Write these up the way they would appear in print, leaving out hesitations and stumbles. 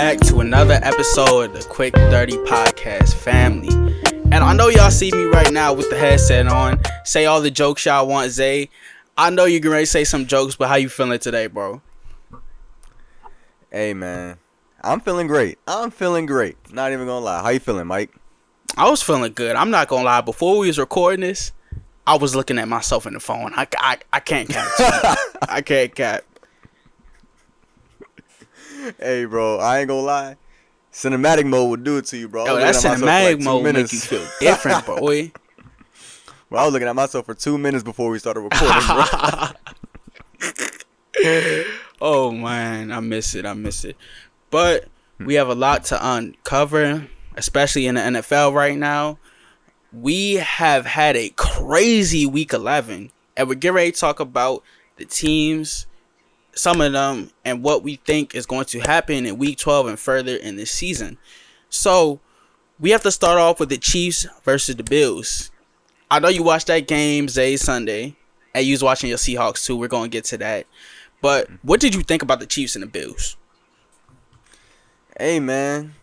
back to another episode of the Quick Dirty Podcast family. And I know y'all see me right now with the headset on. Say all the jokes y'all want, Zay. I know you're ready to say some jokes, but how you feeling today, bro? Hey, man. I'm feeling great. Not even gonna lie. How you feeling, Mike? I was feeling good. I'm not gonna lie. Before we was recording this, I was looking at myself in the phone. I can't cap. I can't cap. Hey, bro. I ain't gonna lie. Cinematic mode would do it to you, bro. Yo, that cinematic mode make you feel different, boy. Bro, I was looking at myself for 2 minutes before we started recording, bro. Oh, man. I miss it. But we have a lot to uncover, especially in the NFL right now. We have had a crazy week 11, and we're getting ready to talk about the teams, some of them, and what we think is going to happen in week 12 and further in this season. So we have to start off with the Chiefs versus the Bills. I know you watched that game, Zay, Sunday, and you was watching your Seahawks too. We're going to get to that. But what did you think about the Chiefs and the Bills? Hey, man.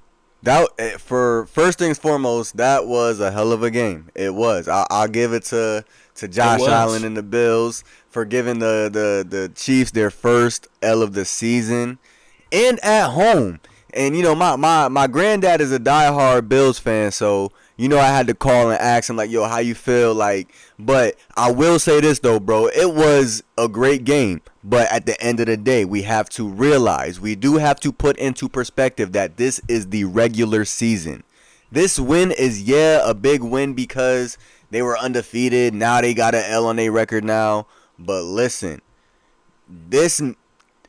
That, for first things foremost, that was a hell of a game. It was. I'll give it to Josh Allen and the Bills for giving the Chiefs their first L of the season and at home. And, you know, my granddad is a diehard Bills fan, so, you know, I had to call and ask him, like, yo, how you feel? Like, but I will say this, though, bro. It was a great game. But at the end of the day, we have to realize, we do have to put into perspective that this is the regular season. This win is, a big win because they were undefeated. Now they got an L on their record now. But listen, this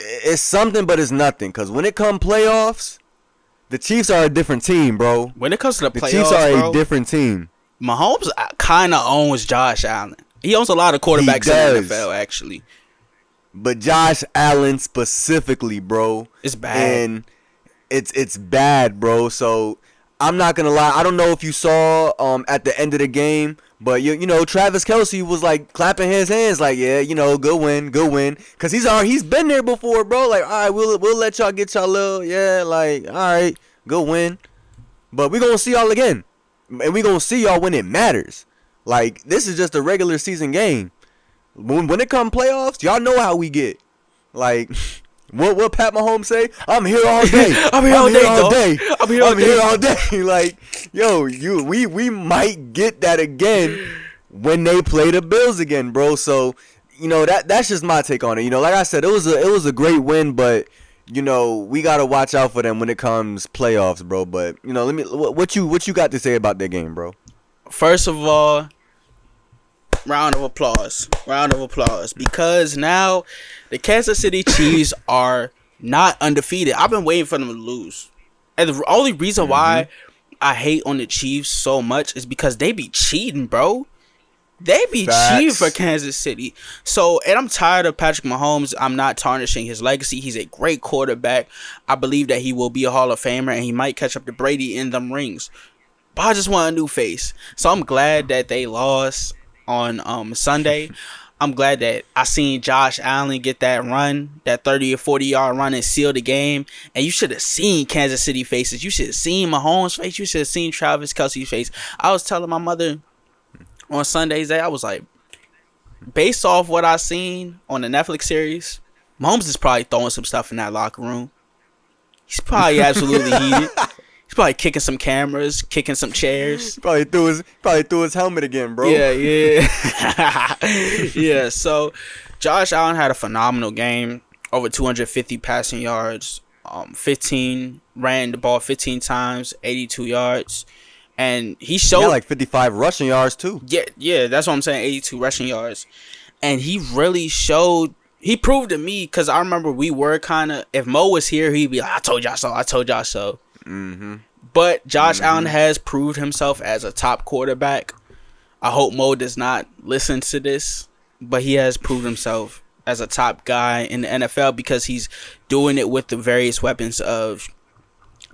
is something, but it's nothing. Because when it comes playoffs, the Chiefs are a different team, bro. When it comes to the playoffs, Chiefs are a different team. Mahomes kind of owns Josh Allen. He owns a lot of quarterbacks in the NFL, actually. But Josh Allen specifically, bro. It's bad. And it's bad, bro. So I'm not gonna lie. I don't know if you saw at the end of the game, but you know Travis Kelce was like clapping his hands, like, yeah, you know, good win, cause he's been there before, bro. Like, all right, we'll let y'all get y'all little, like, all right, good win, but we gonna see y'all again, and we gonna see y'all when it matters. Like, this is just a regular season game. When it come playoffs, y'all know how we get. Like, what Pat Mahomes say? I'm here all day. I'm here all day. Like, yo, we might get that again when they play the Bills again, bro. So, you know, that's just my take on it. You know, like I said, it was a great win, but you know, we gotta watch out for them when it comes playoffs, bro. But you know, what you got to say about that game, bro? First of all, round of applause, because now the Kansas City Chiefs are not undefeated. I've been waiting for them to lose, and the only reason why I hate on the Chiefs so much is because they be cheating, bro. They be cheating for Kansas City. So, and I'm tired of Patrick Mahomes. I'm not tarnishing his legacy. He's a great quarterback. I believe that he will be a Hall of Famer, and he might catch up to Brady in them rings. But I just want a new face. So I'm glad that they lost on Sunday. I'm glad that I seen Josh Allen get that run, that 30 or 40 yard run, and seal the game. And you should have seen Kansas City faces. You should have seen Mahomes' face. You should have seen Travis Kelce's face. I was telling my mother on Sundays that I was like, based off what I seen on the Netflix series, Mahomes is probably throwing some stuff in that locker room. He's probably absolutely heated. He's probably kicking some cameras, kicking some chairs. Probably threw his helmet again, bro. Yeah. Yeah, so Josh Allen had a phenomenal game. Over 250 passing yards. 15 ran the ball 15 times, 82 yards. And he showed... Yeah, like 55 rushing yards, too. Yeah, that's what I'm saying, 82 rushing yards. And he really showed... He proved to me, because I remember we were kind of... If Mo was here, he'd be like, I told y'all so. Mm-hmm. But Josh Allen has proved himself as a top quarterback. I hope Mo does not listen to this, but he has proved himself as a top guy in the NFL because he's doing it with the various weapons of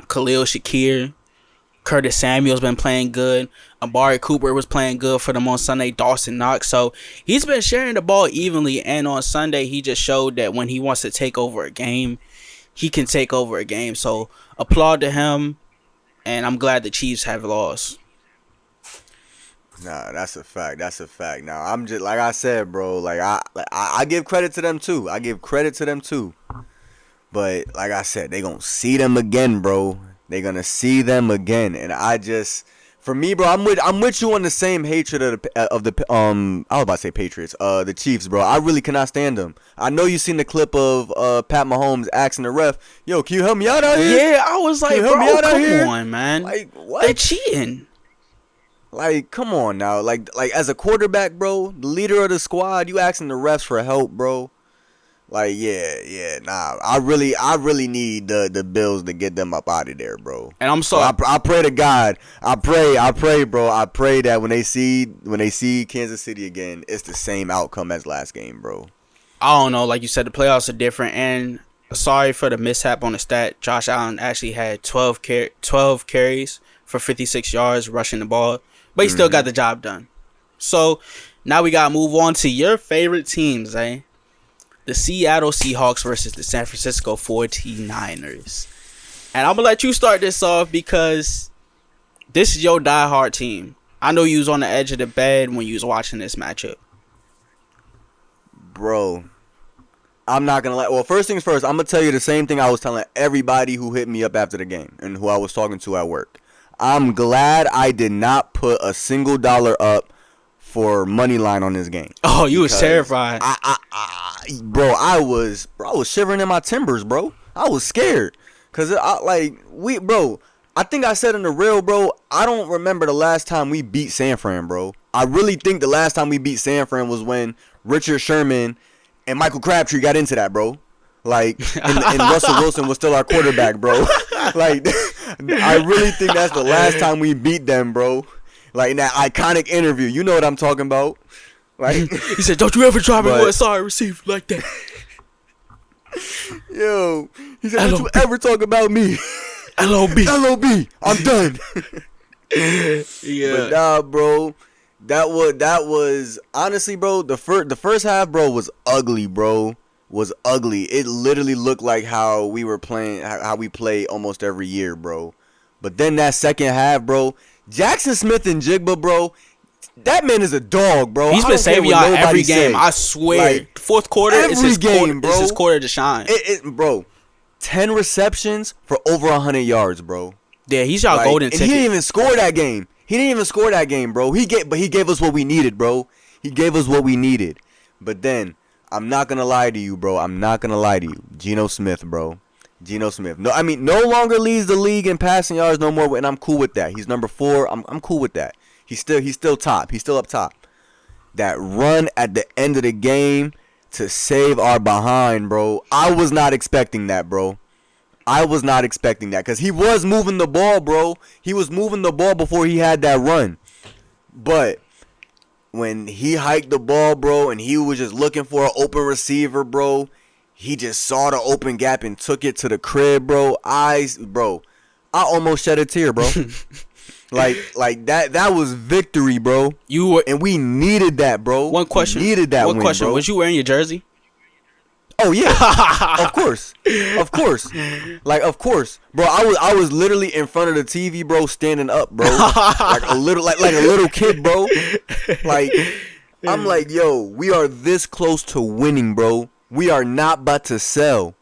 Khalil Shakir. Curtis Samuel's been playing good. Amari Cooper was playing good for them on Sunday. Dawson Knox. So he's been sharing the ball evenly. And on Sunday, he just showed that when he wants to take over a game, he can take over a game. So applaud to him, and I'm glad the Chiefs have lost. Nah, that's a fact. That's a fact. Now I'm just like I said, bro. Like I give credit to them too. I give credit to them too. But like I said, they gonna see them again, bro. They gonna see them again, and I just, for me, bro, I'm with you on the same hatred of the I was about to say Patriots, the Chiefs, bro. I really cannot stand them. I know you seen the clip of Pat Mahomes asking the ref, "Yo, can you help me out here?" Yeah, I was like, bro, come on, man. Like what? They're cheating. Like, come on now. Like as a quarterback, bro, the leader of the squad, you asking the refs for help, bro. Like, nah. I really need the Bills to get them up out of there, bro. And I'm sorry. So I pray to God. I pray, bro. I pray that when they see Kansas City again, it's the same outcome as last game, bro. I don't know. Like you said, the playoffs are different. And sorry for the mishap on the stat. Josh Allen actually had 12 carries for 56 yards rushing the ball. But he still got the job done. So, now we got to move on to your favorite teams, eh? The Seattle Seahawks versus the San Francisco 49ers. And I'm going to let you start this off because this is your diehard team. I know you was on the edge of the bed when you was watching this matchup. Bro, I'm not going to lie. Well, first things first, I'm going to tell you the same thing I was telling everybody who hit me up after the game and who I was talking to at work. I'm glad I did not put a single dollar up for money line on this game. Oh, you was terrified. I was shivering in my timbers, bro. I was scared cuz I think I said in the reel, bro, I don't remember the last time we beat San Fran, bro. I really think the last time we beat San Fran was when Richard Sherman and Michael Crabtree got into that, bro. Like, and Russell Wilson was still our quarterback, bro. Like, I really think that's the last time we beat them, bro. Like, in that iconic interview. You know what I'm talking about. Like, he said, "Don't you ever try me with a sorry receiver like that." Yo, he said, "Don't you ever talk about me." LOB. I'm done. Yeah. But nah, bro. That was honestly, bro, the first half, bro, was ugly, bro. Was ugly. It literally looked like how we were playing, how we play almost every year, bro. But then that second half, bro, Jackson Smith and Jigba, bro, that man is a dog, bro. He's been saving y'all every game. I swear. Like, fourth quarter is his game, bro. It's his quarter to shine. Bro, 10 receptions for over 100 yards, bro. Yeah, he's y'all golden ticket. And he didn't even score that game. Bro. He gave us what we needed, bro. He gave us what we needed. But then, I'm not going to lie to you, bro. Geno Smith, bro. Geno Smith. No longer leads the league in passing yards no more, and I'm cool with that. He's number 4. I'm cool with that. He's still top. He's still up top. That run at the end of the game to save our behind, bro. I was not expecting that, bro. Because he was moving the ball, bro. He was moving the ball before he had that run. But when he hiked the ball, bro, and he was just looking for an open receiver, bro, he just saw the open gap and took it to the crib, bro. I almost shed a tear, bro. like that was victory, bro. And we needed that, bro. One question. We needed that win, bro. Was you wearing your jersey? Oh yeah, of course. Like, of course, bro. I was literally in front of the TV, bro, standing up, bro, like a little kid, bro. Like, I'm like, yo, we are this close to winning, bro. We are not about to sell,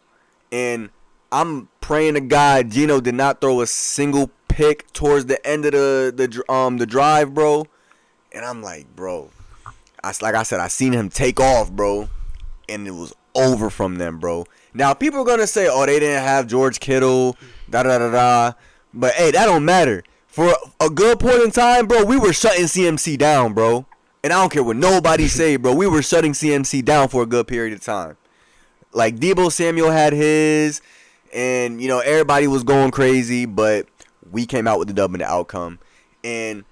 and I'm praying to God Geno did not throw a single pick towards the end of the drive, bro. And I'm like, bro, like I said, I seen him take off, bro, and it was over from them, bro. Now people are gonna say, oh, they didn't have George Kittle, da. But hey, that don't matter. For a good point in time, bro, we were shutting CMC down, bro. And I don't care what nobody say, bro. We were shutting CMC down for a good period of time. Like, Deebo Samuel had his, and everybody was going crazy, but we came out with the dub in the outcome. And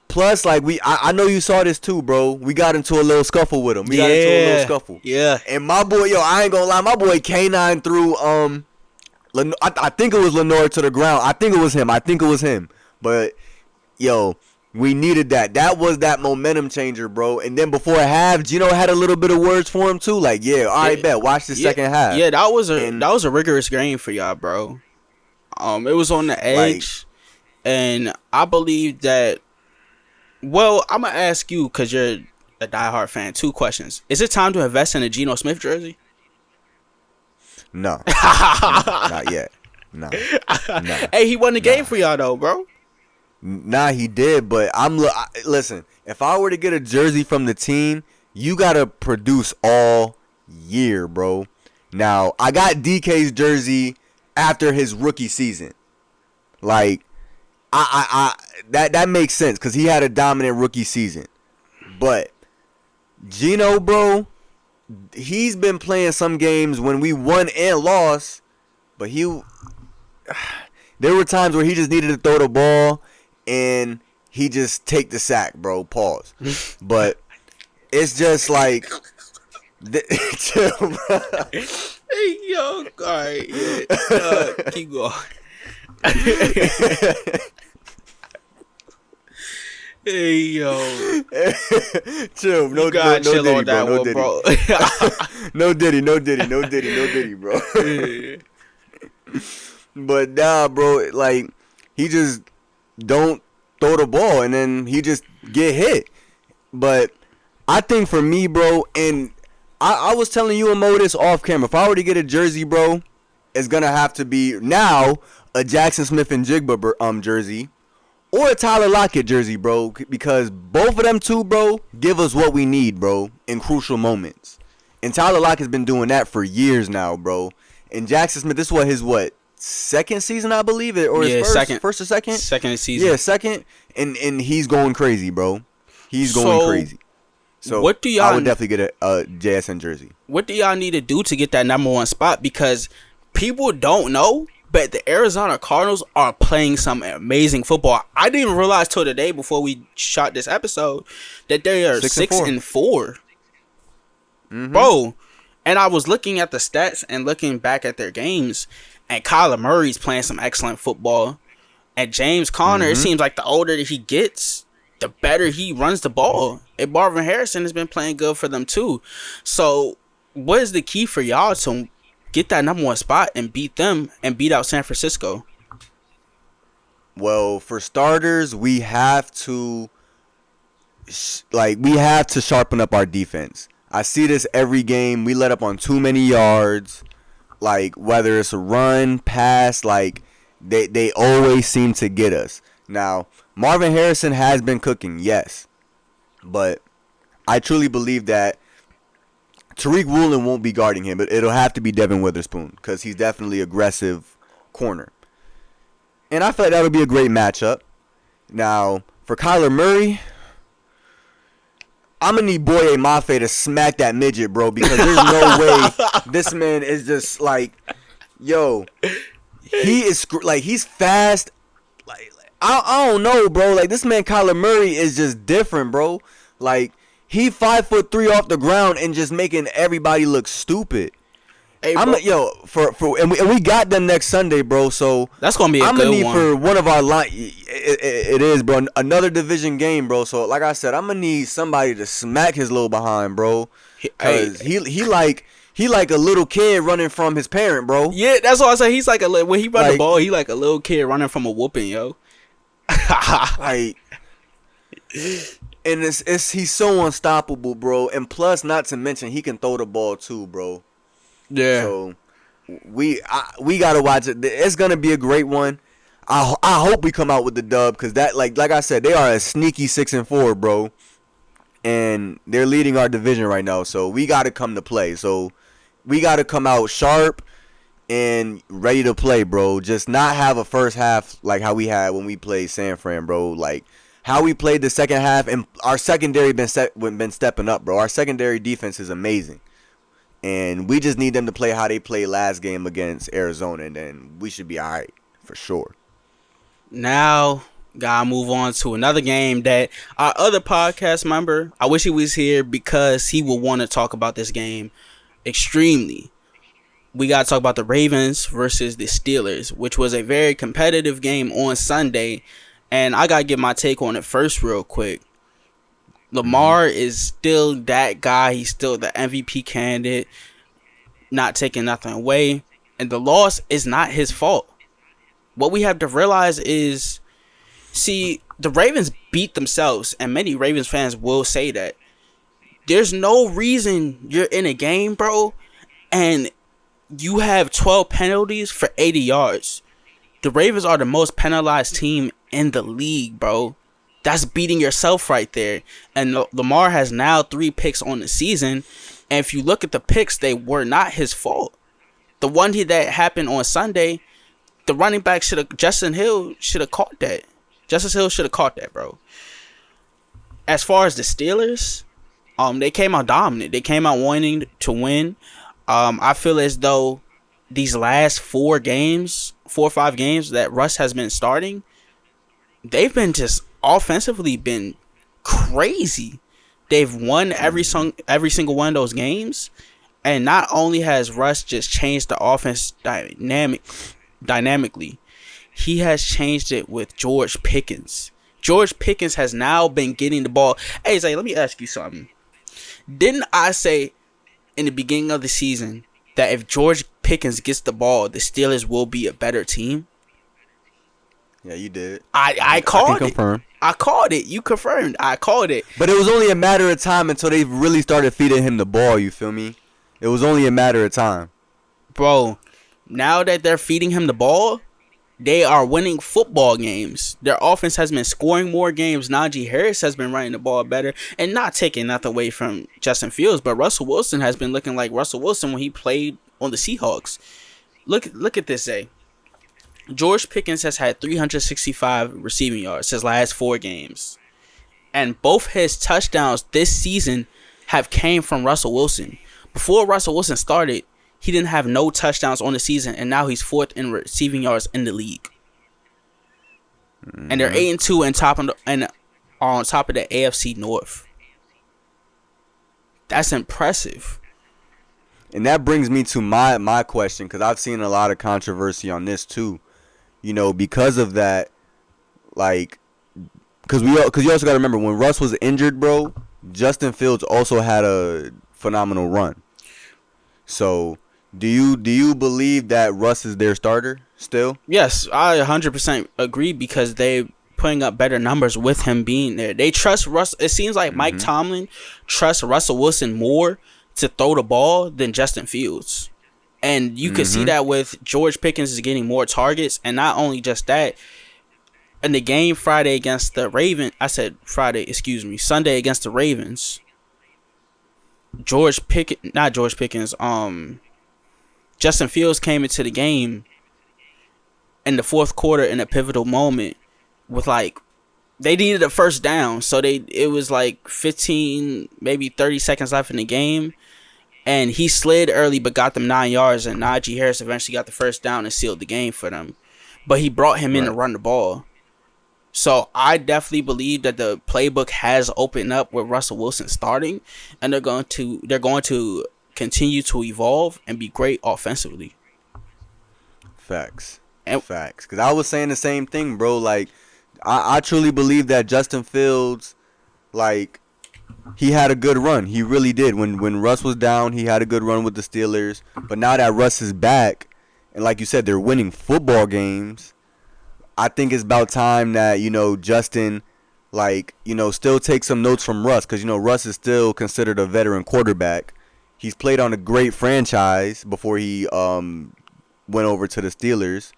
plus, like, I know you saw this too, bro. We got into a little scuffle with him. Yeah. And my boy, I ain't gonna lie, my boy K9 threw I think it was Lenore to the ground. I think it was him. But We needed that. That was that momentum changer, bro. And then before half, Gino had a little bit of words for him too. Like, yeah, all right, bet. Watch the second half. Yeah, that was a rigorous game for y'all, bro. It was on the edge, and I believe that. Well, I'm gonna ask you because you're a diehard fan. 2 questions: is it time to invest in a Geno Smith jersey? No, not yet. No. Hey, he won the game for y'all though, bro. Nah, he did, but listen, if I were to get a jersey from the team, you gotta produce all year, bro. Now, I got DK's jersey after his rookie season. Like, that makes sense because he had a dominant rookie season. But Gino, bro, he's been playing some games when we won and lost, but there were times where he just needed to throw the ball and he just take the sack, bro. Pause. But it's just like, chill, bro. Hey, yo, all right, keep going. Hey, yo. Chill. No Diddy, bro. No Diddy, bro. Yeah. But nah, bro, like, he just don't throw the ball and then he just get hit. But I think for me, bro, and I was telling you and Mo this off camera, if I were to get a jersey, bro, it's gonna have to be now a Jackson Smith and Jigba jersey or a Tyler Lockett jersey, bro, because both of them two, bro, give us what we need, bro, in crucial moments. And Tyler Lockett's been doing that for years now, bro. And Jackson Smith, this is his second season, I believe it, or his first or second? Second season. Yeah, second, and he's going crazy, bro. He's going crazy. So what do y'all? I would definitely get a JSN jersey. What do y'all need to do to get that number 1 spot? Because people don't know, but the Arizona Cardinals are playing some amazing football. I didn't even realize till today before we shot this episode that they are 6-4. Mm-hmm. Bro. And I was looking at the stats and looking back at their games, and Kyler Murray's playing some excellent football. And James Conner, it seems like the older that he gets, the better he runs the ball. And Marvin Harrison has been playing good for them too. So what is the key for y'all to get that number 1 spot and beat them and beat out San Francisco? Well, for starters, we have to sharpen up our defense. I see this every game. We let up on too many yards. Like, whether it's a run, pass, like, they always seem to get us. Now, Marvin Harrison has been cooking, yes. But I truly believe that Tariq Woolen won't be guarding him, but it'll have to be Devin Witherspoon because he's definitely aggressive corner. And I feel like that'll be a great matchup. Now, for Kyler Murray, I'm going to need Boye Mafe to smack that midget, bro, because there's no way this man is just like, yo, he's fast. Like, I don't know, bro. Like, this man Kyler Murray is just different, bro. Like, he 5'3" off the ground and just making everybody look stupid. Hey, we got them next Sunday, bro. So that's gonna be a good one. I'm gonna need for one of our line. It is, bro. Another division game, bro. So like I said, I'm gonna need somebody to smack his little behind, bro. Cause he like a little kid running from his parent, bro. Yeah, that's what I say. He's like when he run the ball, he like a little kid running from a whooping, yo. Like, and he's so unstoppable, bro. And plus, not to mention, he can throw the ball too, bro. Yeah. So we gotta watch it. It's gonna be a great one. I hope we come out with the dub because that like I said, they are a sneaky 6-4, bro, and they're leading our division right now. So we gotta come to play. So we gotta come out sharp and ready to play, bro. Just not have a first half like how we had when we played San Fran, bro. Like how we played the second half, and our secondary been stepping up, bro. Our secondary defense is amazing. And we just need them to play how they played last game against Arizona, and then we should be all right for sure. Now, gotta move on to another game that our other podcast member, I wish he was here because he would want to talk about this game extremely. We gotta talk about the Ravens versus the Steelers, which was a very competitive game on Sunday. And I gotta give my take on it first, real quick. Lamar is still that guy. He's still the MVP candidate. Not taking nothing away. And the loss is not his fault. What we have to realize is, see, the Ravens beat themselves, and many Ravens fans will say that. There's no reason you're in a game, bro, and you have 12 penalties for 80 yards. The Ravens are the most penalized team in the league, bro. That's beating yourself right there. And Lamar has now 3 picks on the season. And if you look at the picks, they were not his fault. The one that happened on Sunday, the running back Justin Hill should have caught that. Justice Hill should have caught that, bro. As far as the Steelers, they came out dominant. They came out wanting to win. I feel as though these last 4 or 5 games that Russ has been starting, they've been just offensively been crazy. They've won every single one of those games, and not only has Russ just changed the offense dynamically, he has changed it with George Pickens. George Pickens has now been getting the ball. Hey, Zay, let me ask you something. Didn't I say in the beginning of the season that if George Pickens gets the ball, the Steelers will be a better team? Yeah, you did. I called it. Confirm. I called it. You confirmed. I called it. But it was only a matter of time until they really started feeding him the ball, you feel me? It was only a matter of time. Bro, now that they're feeding him the ball, they are winning football games. Their offense has been scoring more games. Najee Harris has been running the ball better, and not taking nothing away from Justin Fields, but Russell Wilson has been looking like Russell Wilson when he played on the Seahawks. Look at this, Zay. George Pickens has had 365 receiving yards his last 4 games. And both his touchdowns this season have came from Russell Wilson. Before Russell Wilson started, he didn't have no touchdowns on the season, and now he's 4th in receiving yards in the league. And they're 8-2 and on top of the AFC North. That's impressive. And that brings me to my question, because I've seen a lot of controversy on this too. You know, because of that, like, because you also got to remember, when Russ was injured, bro, Justin Fields also had a phenomenal run. So, do you believe that Russ is their starter still? Yes, I 100% agree, because they putting up better numbers with him being there. They trust Russ. It seems like Mike Tomlin trusts Russell Wilson more to throw the ball than Justin Fields. And you can see that with George Pickens is getting more targets. And not only just that, in the game Sunday against the Ravens, Justin Fields came into the game in the 4th quarter in a pivotal moment with, like, they needed a first down. So it was like 15, maybe 30 seconds left in the game. And he slid early but got them 9 yards, and Najee Harris eventually got the first down and sealed the game for them. But he brought him in to run the ball. So I definitely believe that the playbook has opened up with Russell Wilson starting, and they're going to continue to evolve and be great offensively. Facts. Because I was saying the same thing, bro. Like, I truly believe that Justin Fields, like, he had a good run. He really did. When Russ was down, he had a good run with the Steelers. But now that Russ is back, and like you said, they're winning football games, I think it's about time that, you know, Justin, like, you know, still take some notes from Russ. Because, you know, Russ is still considered a veteran quarterback. He's played on a great franchise before he went over to the Steelers.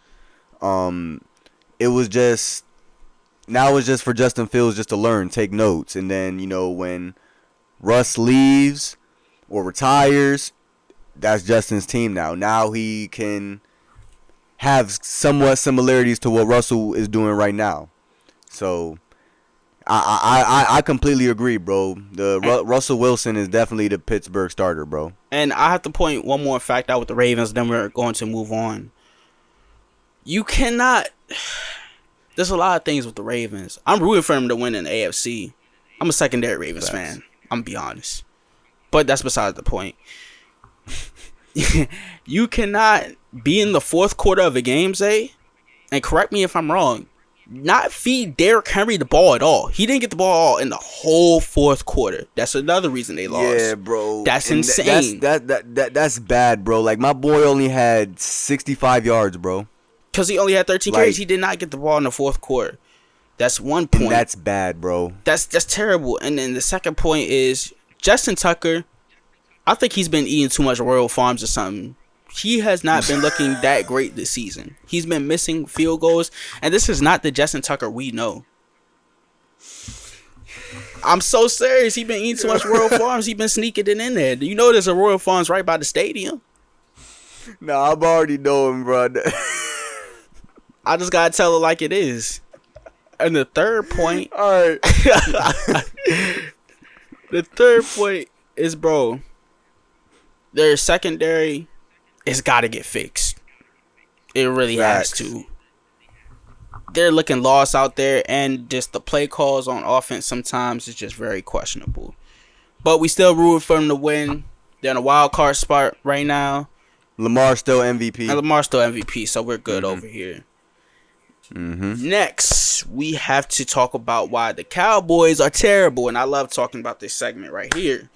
Now it's just for Justin Fields just to learn, take notes. And then, you know, when Russ leaves or retires, that's Justin's team now. Now he can have somewhat similarities to what Russell is doing right now. So I completely agree, bro. Russell Wilson is definitely the Pittsburgh starter, bro. And I have to point one more fact out with the Ravens, then we're going to move on. You cannot... There's a lot of things with the Ravens. I'm rooting for them to win in the AFC. I'm a secondary Ravens fan. I'm going to be honest. But that's besides the point. You cannot be in the 4th quarter of a game, Zay, and correct me if I'm wrong, not feed Derrick Henry the ball at all. He didn't get the ball in the whole fourth quarter. That's another reason they lost. Yeah, bro. That's And insane. That's bad, bro. Like, my boy only had 65 yards, bro. Because he only had 13 carries. He did not get the ball in the fourth quarter. That's one point. And that's bad, bro. That's terrible. And then the second point is Justin Tucker. I think he's been eating too much Royal Farms or something. He has not been looking that great this season. He's been missing field goals, and this is not the Justin Tucker we know. I'm so serious. He's been eating too much Royal Farms. He's been sneaking it in there. You know there's a Royal Farms right by the stadium. No, I'm already knowing, bro. I just gotta tell it like it is. And the third point, All right. the third point is, bro, their secondary. It's got to get fixed. It really has to. They're looking lost out there, and just the play calls on offense sometimes is just very questionable. But we still rooting for them to win. They're in a wild card spot right now. Lamar's still MVP. And Lamar's still MVP, so we're good over here. Next, we have to talk about why the Cowboys are terrible, and I love talking about this segment right here.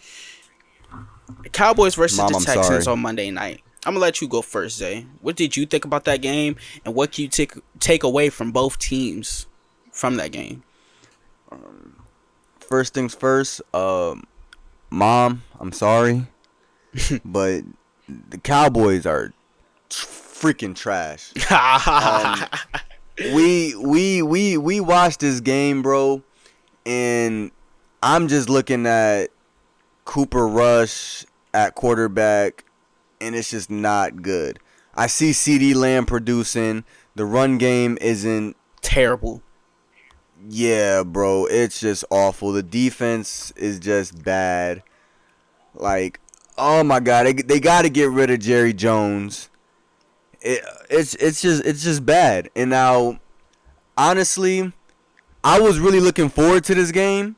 The Cowboys versus the Texans on Monday night. I'm going to let you go first, Zay. What did you think about that game, and what can you take away from both teams from that game? First things first, Mom, I'm sorry, but the Cowboys are freaking trash. We watched this game, bro, and I'm just looking at Cooper Rush at quarterback, and it's just not good. I see CeeDee Lamb producing. The run game isn't terrible. Yeah, bro, it's just awful. The defense is just bad. Like, oh my God, they got to get rid of Jerry Jones. It's just bad. And now, honestly, I was really looking forward to this game,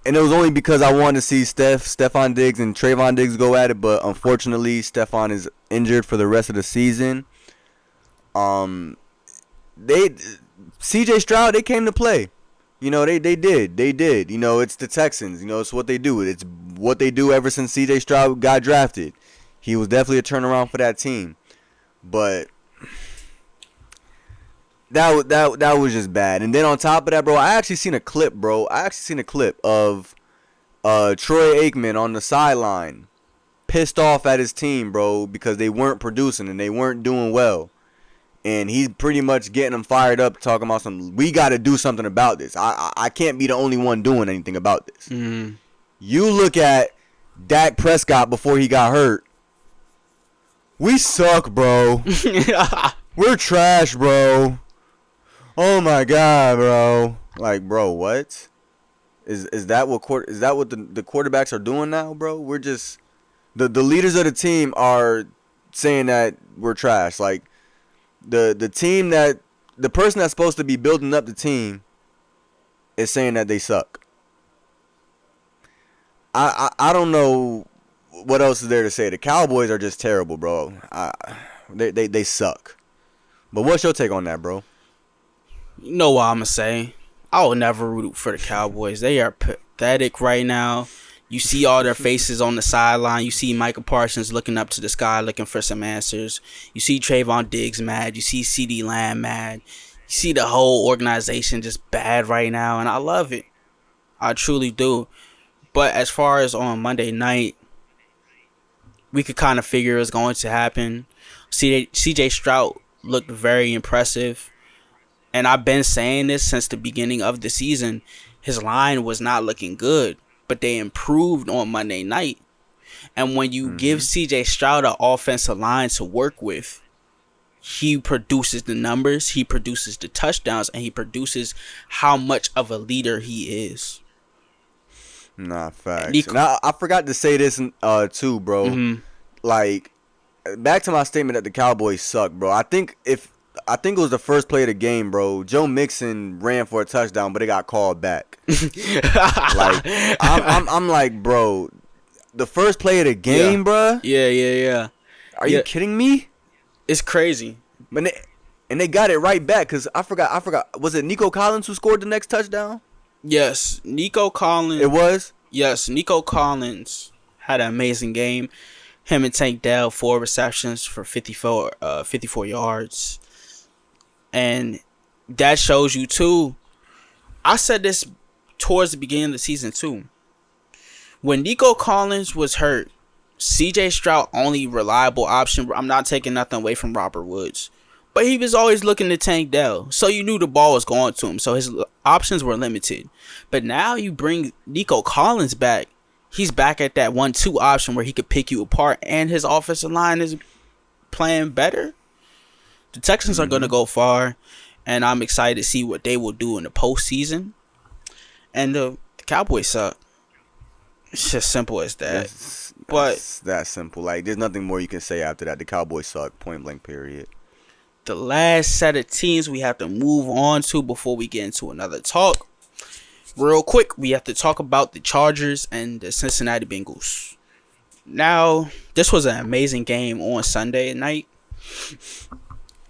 and it was only because I wanted to see Stephon Diggs and Trayvon Diggs go at it, but unfortunately, Stephon is injured for the rest of the season. CJ Stroud, they came to play. You know, they did. You know, it's the Texans. You know, it's what they do. It's what they do ever since CJ Stroud got drafted. He was definitely a turnaround for that team. But that was just bad. And then on top of that, bro, I actually seen a clip of Troy Aikman on the sideline, pissed off at his team, bro, because they weren't producing and they weren't doing well. And he's pretty much getting them fired up, talking about we got to do something about this. I can't be the only one doing anything about this. Mm-hmm. You look at Dak Prescott before he got hurt. We suck, bro. We're trash, bro. Oh my God, bro. Like, bro, what? Is that what the quarterbacks are doing now, bro? We're just the leaders of the team are saying that we're trash. Like, the team that the person that's supposed to be building up the team is saying that they suck. I don't know what else is there to say. The Cowboys are just terrible, bro. They suck. But what's your take on that, bro? You know what I'm going to say. I will never root for the Cowboys. They are pathetic right now. You see all their faces on the sideline. You see Micah Parsons looking up to the sky looking for some answers. You see Trayvon Diggs mad. You see CeeDee Lamb mad. You see the whole organization just bad right now, and I love it. I truly do. But as far as on Monday night, we could kind of figure it was going to happen. CJ Stroud looked very impressive. And I've been saying this since the beginning of the season. His line was not looking good, but they improved on Monday night. And when you give CJ Stroud an offensive line to work with, he produces the numbers, he produces the touchdowns, and he produces how much of a leader he is. Nah, facts. And I forgot to say this too, bro. Mm-hmm. Like, back to my statement that the Cowboys suck, bro. I think it was the first play of the game, bro. Joe Mixon ran for a touchdown, but it got called back. Like, I'm like, bro, the first play of the game, bro. Yeah. Are you kidding me? It's crazy. But and they got it right back. Cause I forgot. Was it Nico Collins who scored the next touchdown? Yes, Nico Collins. It was. Yes, Nico Collins had an amazing game. Him and Tank Dell, 4 receptions for 54 yards. And that shows you, too. I said this towards the beginning of the season, too. When Nico Collins was hurt, CJ Stroud, only reliable option. I'm not taking nothing away from Robert Woods. But he was always looking to Tank Dell. So you knew the ball was going to him. So his options were limited. But now you bring Nico Collins back. He's back at that 1-2 option where he could pick you apart. And his offensive line is playing better. The Texans are going to go far. And I'm excited to see what they will do in the postseason. And the Cowboys suck. It's just simple as that. That's that simple. Like, there's nothing more you can say after that. The Cowboys suck. Point blank, period. The last set of teams we have to move on to before we get into another talk. Real quick, we have to talk about the Chargers and the Cincinnati Bengals. Now, this was an amazing game on Sunday night.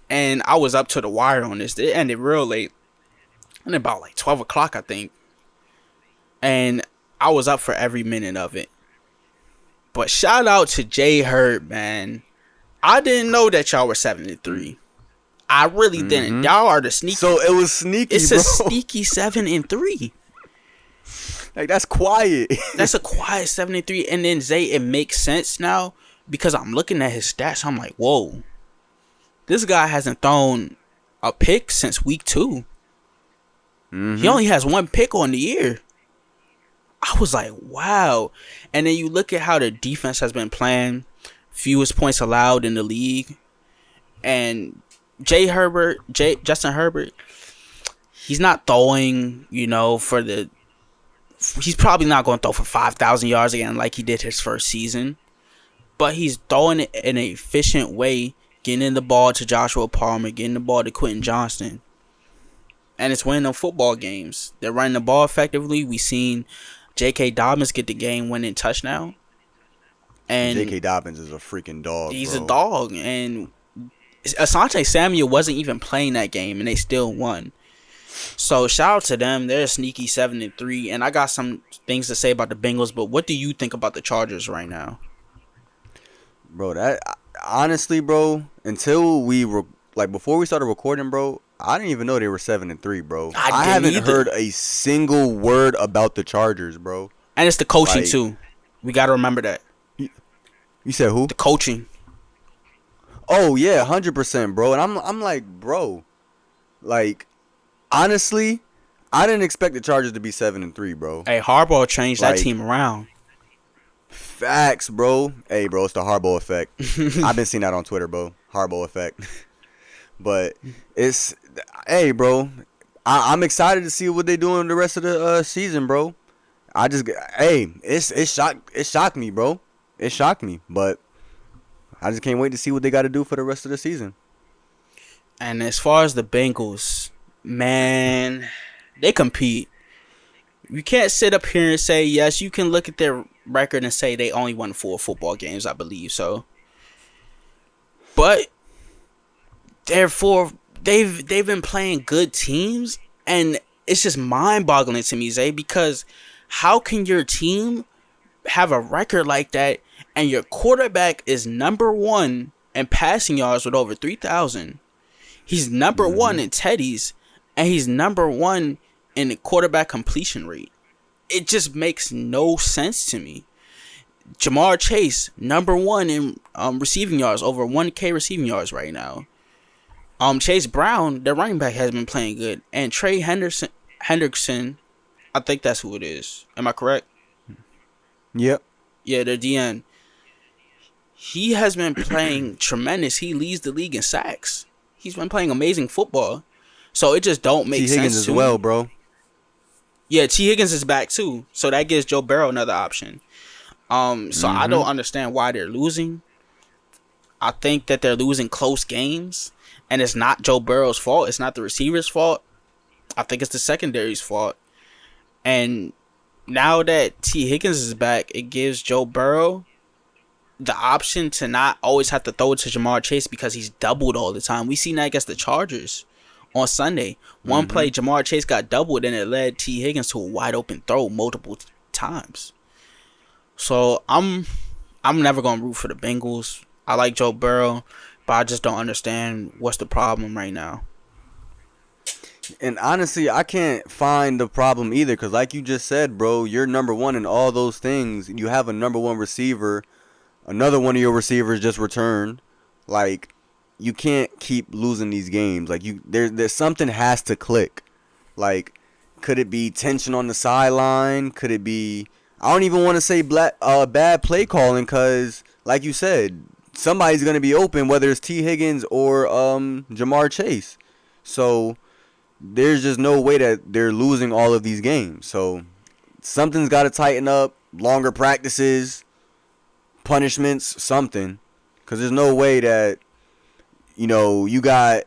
And I was up to the wire on this. It ended real late. And about like 12 o'clock, I think. And I was up for every minute of it. But shout out to Jay Hurd, man. I didn't know that y'all were 7-3. I really didn't. Y'all are the sneaky. So it was sneaky, It's bro. a sneaky 7-3. Like, that's quiet. That's a quiet 7-3. And then Zay, it makes sense now because I'm looking at his stats. I'm like, whoa, this guy hasn't thrown a pick since week 2. He only has 1 pick on the year. I was like, wow. And then you look at how the defense has been playing, fewest points allowed in the league, and Justin Herbert, he's not throwing, for the. He's probably not going to throw for 5,000 yards again like he did his first season. But he's throwing it in an efficient way, getting the ball to Joshua Palmer, getting the ball to Quentin Johnston. And it's winning them football games. They're running the ball effectively. We've seen J.K. Dobbins get the game-winning touchdown. And J.K. Dobbins is a freaking dog, he's bro. a dog. And Asante Samuel wasn't even playing that game, and they still won. So shout out to them. They're a sneaky 7-3, and I got some things to say about the Bengals. But what do you think about the Chargers right now, bro? That honestly, bro, until we were before we started recording, bro, I didn't even know they were 7-3, bro. I haven't heard a single word about the Chargers, bro. And it's the coaching too. We gotta remember that. You said who? The coaching. Oh yeah, 100%, bro. And I'm like, bro, like. Honestly, I didn't expect the Chargers to be 7-3, bro. Hey, Harbaugh changed that team around. Facts, bro. Hey, bro, it's the Harbaugh effect. I've been seeing that on Twitter, bro. Harbaugh effect. But hey, bro, I'm excited to see what they do in the rest of the season, bro. It shocked me, bro. It shocked me, but I just can't wait to see what they got to do for the rest of the season. And as far as the Bengals, man, they compete. You can't sit up here and say, yes, you can look at their record and say they only won 4 football games, I believe so. But therefore, they've been playing good teams, and it's just mind-boggling to me, Zay, because how can your team have a record like that and your quarterback is number 1 in passing yards with over 3,000? He's number 1 in TDs. And he's number 1 in the quarterback completion rate. It just makes no sense to me. Jamar Chase, number 1 in receiving yards, over 1K receiving yards right now. Chase Brown, their running back, has been playing good. And Trey Hendrickson, I think that's who it is. Am I correct? Yep. Yeah, their DN. He has been playing tremendous. He leads the league in sacks. He's been playing amazing football. So it just don't make sense. T. Higgins as well, bro. Yeah, T. Higgins is back too. So that gives Joe Burrow another option. So I don't understand why they're losing. I think that they're losing close games. And it's not Joe Burrow's fault. It's not the receiver's fault. I think it's the secondary's fault. And now that T. Higgins is back, it gives Joe Burrow the option to not always have to throw it to Jamar Chase because he's doubled all the time. We seen that against the Chargers on Sunday. One play, Jamar Chase got doubled, and it led T. Higgins to a wide open throw multiple times. So I'm never gonna root for the Bengals. I like Joe Burrow, but I just don't understand what's the problem right now. And honestly, I can't find the problem either, because like you just said, bro, you're number one in all those things. You have a number one receiver. Another one of your receivers just returned. Like, you can't keep losing these games. Like, there's something has to click. Like, could it be tension on the sideline? Could it be, I don't even want to say bad play calling, because like you said, somebody's going to be open, whether it's T. Higgins or Jamar Chase. So there's just no way that they're losing all of these games. So something's got to tighten up. Longer practices, punishments, something. Because there's no way that, you got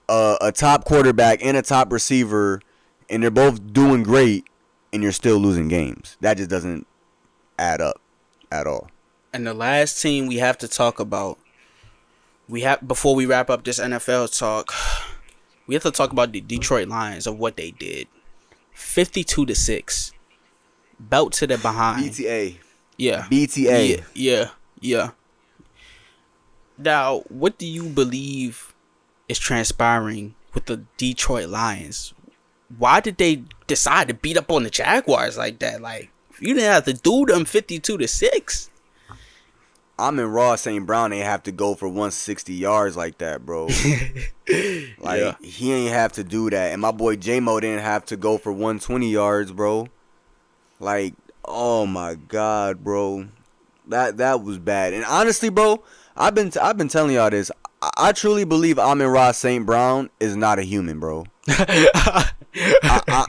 a top quarterback and a top receiver, and they're both doing great, and you're still losing games. That just doesn't add up at all. And the last team we have to talk about, before we wrap up this NFL talk, we have to talk about the Detroit Lions of what they did. 52-6. Belt to the behind. BTA. Yeah. BTA. Yeah. Now, what do you believe is transpiring with the Detroit Lions? Why did they decide to beat up on the Jaguars like that? Like, you didn't have to do them 52-6. Amon-Ra St. Brown ain't have to go for 160 yards like that, bro. He ain't have to do that. And my boy J-Mo didn't have to go for 120 yards, bro. Like, oh my God, bro. That was bad. And honestly, bro, I've been telling y'all this. I truly believe Amon-Ra St. Brown is not a human, bro.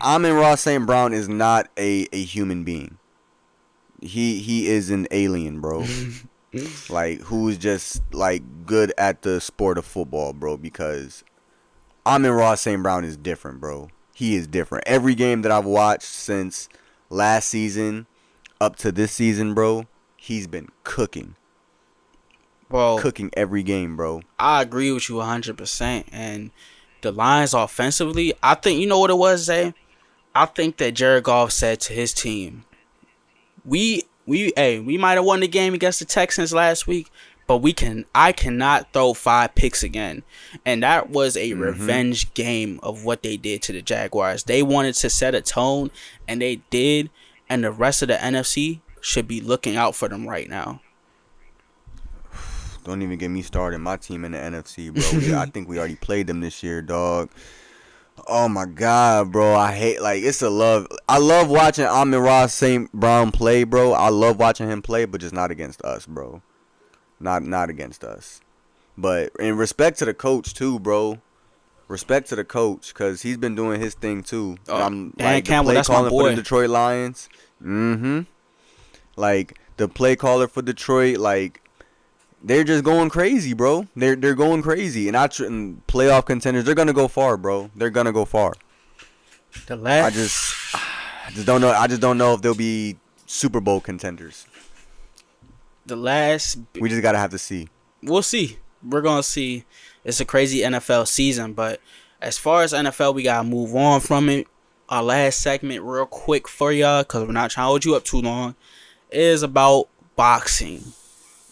Amon-Ra St. Brown is not a human being. He is an alien, bro. Like, who's just, like, good at the sport of football, bro, because Amon-Ra St. Brown is different, bro. He is different. Every game that I've watched since last season up to this season, bro, he's been cooking. Well, cooking every game, bro. I agree with you 100%. And the Lions offensively, I think, you know what it was, Zay? I think that Jared Goff said to his team, we might have won the game against the Texans last week, but I cannot throw 5 picks again. And that was a revenge game of what they did to the Jaguars. They wanted to set a tone, and they did. And the rest of the NFC should be looking out for them right now. Don't even get me started. My team in the NFC, bro. I think we already played them this year, dog. Oh my God, bro. It's a love. I love watching Amon-Ra St. Brown play, bro. I love watching him play, but just not against us, bro. Not against us. But in respect to the coach too, bro. Respect to the coach, because he's been doing his thing too. Dan Campbell, that's my boy. For the Detroit Lions. Like, the play caller for Detroit, like, they're just going crazy, bro. They're going crazy, and playoff contenders. They're gonna go far, bro. They're gonna go far. I just don't know. I just don't know if they'll be Super Bowl contenders. We just gotta have to see. We'll see. We're gonna see. It's a crazy NFL season, but as far as NFL, we gotta move on from it. Our last segment, real quick for y'all, because we're not trying to hold you up too long, is about boxing.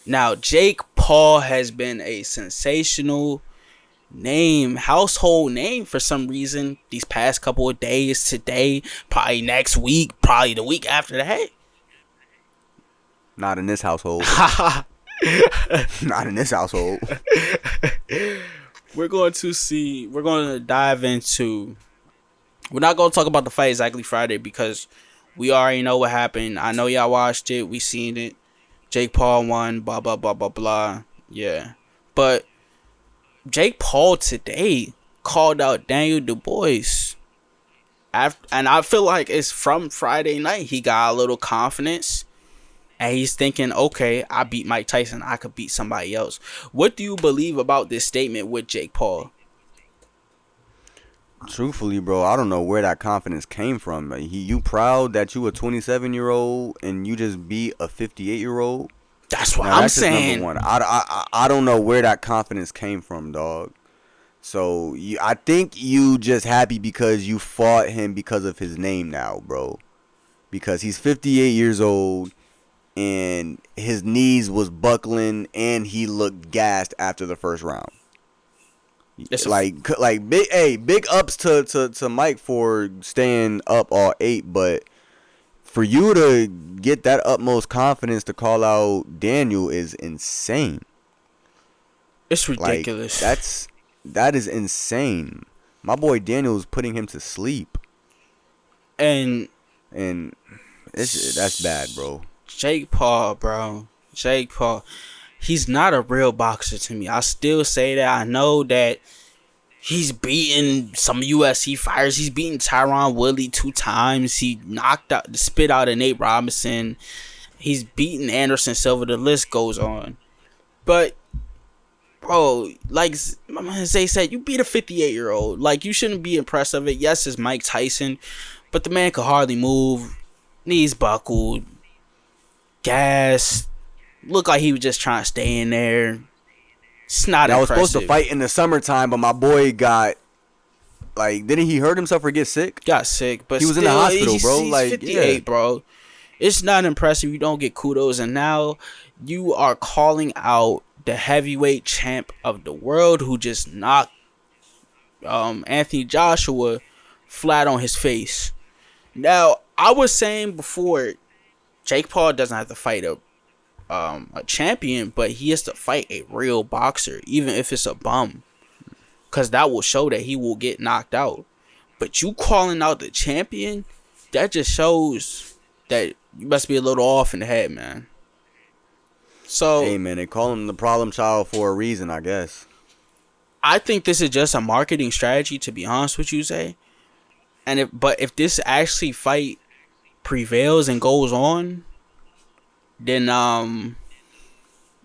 Now, Jake Paul has been a sensational household name for some reason these past couple of days, today, probably next week, probably the week after that. Not in this household. Not in this household. We're going to dive into, we're not going to talk about the fight exactly Friday because we already know what happened. I know y'all watched it. We seen it. Jake Paul won, blah, blah, blah, blah, blah. Yeah. But Jake Paul today called out Daniel Dubois. And I feel like it's from Friday night. He got a little confidence. And he's thinking, okay, I beat Mike Tyson. I could beat somebody else. What do you believe about this statement with Jake Paul? Truthfully, bro, I don't know where that confidence came from. You proud that you a 27-year-old and you just beat a 58-year-old? That's what Now I'm that's just saying. number one. I don't know where that confidence came from, dog. So I think you just happy because you fought him because of his name now, bro. Because he's 58 years old and his knees was buckling and he looked gassed after the first round. Like big ups to Mike for staying up all 8, but for you to get that utmost confidence to call out Daniel is insane. It's ridiculous. Like that is insane. My boy Daniel is putting him to sleep, and that's bad, bro. Jake Paul, bro. Jake Paul. He's not a real boxer to me. I still say that. I know that he's beaten some UFC fighters. He's beaten Tyron Woodley 2 times. He spit out a Nate Robinson. He's beaten Anderson Silva. The list goes on. But, bro, like my man Zay said, you beat a 58-year-old. Like, you shouldn't be impressed of it. Yes, it's Mike Tyson, but the man could hardly move. Knees buckled. Gas. Looked like he was just trying to stay in there. It's not impressive. I was supposed to fight in the summertime, but my boy got, like, didn't he hurt himself or get sick? Got sick, but he was still, in the hospital, bro. He's like 58, yeah. bro. It's not impressive. You don't get kudos, and now you are calling out the heavyweight champ of the world who just knocked Anthony Joshua flat on his face. Now, I was saying before, Jake Paul doesn't have to fight a champion, but he has to fight a real boxer, even if it's a bum, because that will show that he will get knocked out. But you calling out the champion, that just shows that you must be a little off in the head, man. So, hey, man, they call him the problem child for a reason, I guess. I think this is just a marketing strategy, to be honest with you, Zay. And if this actually fight prevails and goes on, then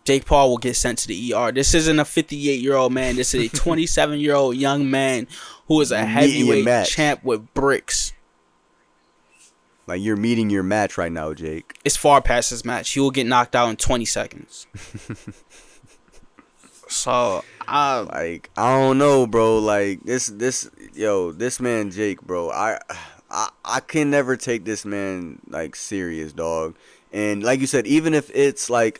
Jake Paul will get sent to the ER. This isn't a 58-year-old man. This is a 27-year-old young man who is a heavyweight champ with bricks. Like, you're meeting your match right now, Jake. It's far past his match. He will get knocked out in 20 seconds. So, I don't know, bro. Like, this man Jake, bro. I can never take this man, like, serious, dog. And like you said, even if it's like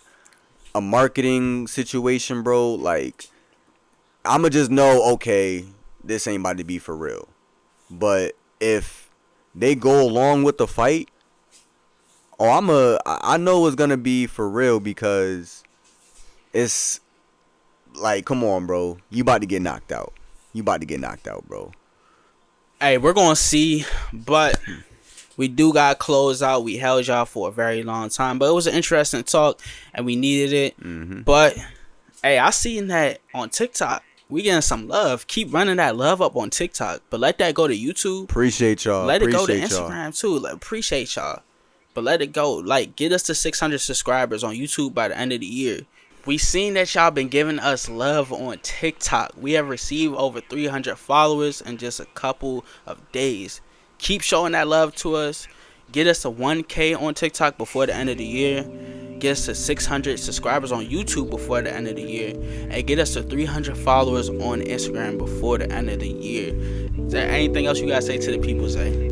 a marketing situation, bro, like, I'ma just know, okay, this ain't about to be for real. But if they go along with the fight, I know it's gonna be for real, because it's like, come on, bro, you about to get knocked out. Bro. Hey, we're gonna see, but we do got close out. We held y'all for a very long time, but it was an interesting talk, and we needed it. Mm-hmm. But, hey, I seen that on TikTok. We getting some love. Keep running that love up on TikTok, but let that go to YouTube. Appreciate y'all. Let it go to Instagram, too. Like, appreciate y'all. But let it go. Like, get us to 600 subscribers on YouTube by the end of the year. We seen that y'all been giving us love on TikTok. We have received over 300 followers in just a couple of days. Keep showing that love to us. Get us to 1K on TikTok before the end of the year. Get us to 600 subscribers on YouTube before the end of the year. And get us to 300 followers on Instagram before the end of the year. Is there anything else you guys say to the people, Zay?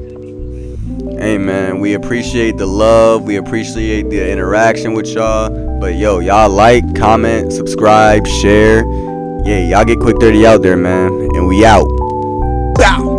Hey, man, we appreciate the love. We appreciate the interaction with y'all. But, yo, y'all like, comment, subscribe, share. Yeah, y'all get Quick 30 out there, man. And we out. Bow.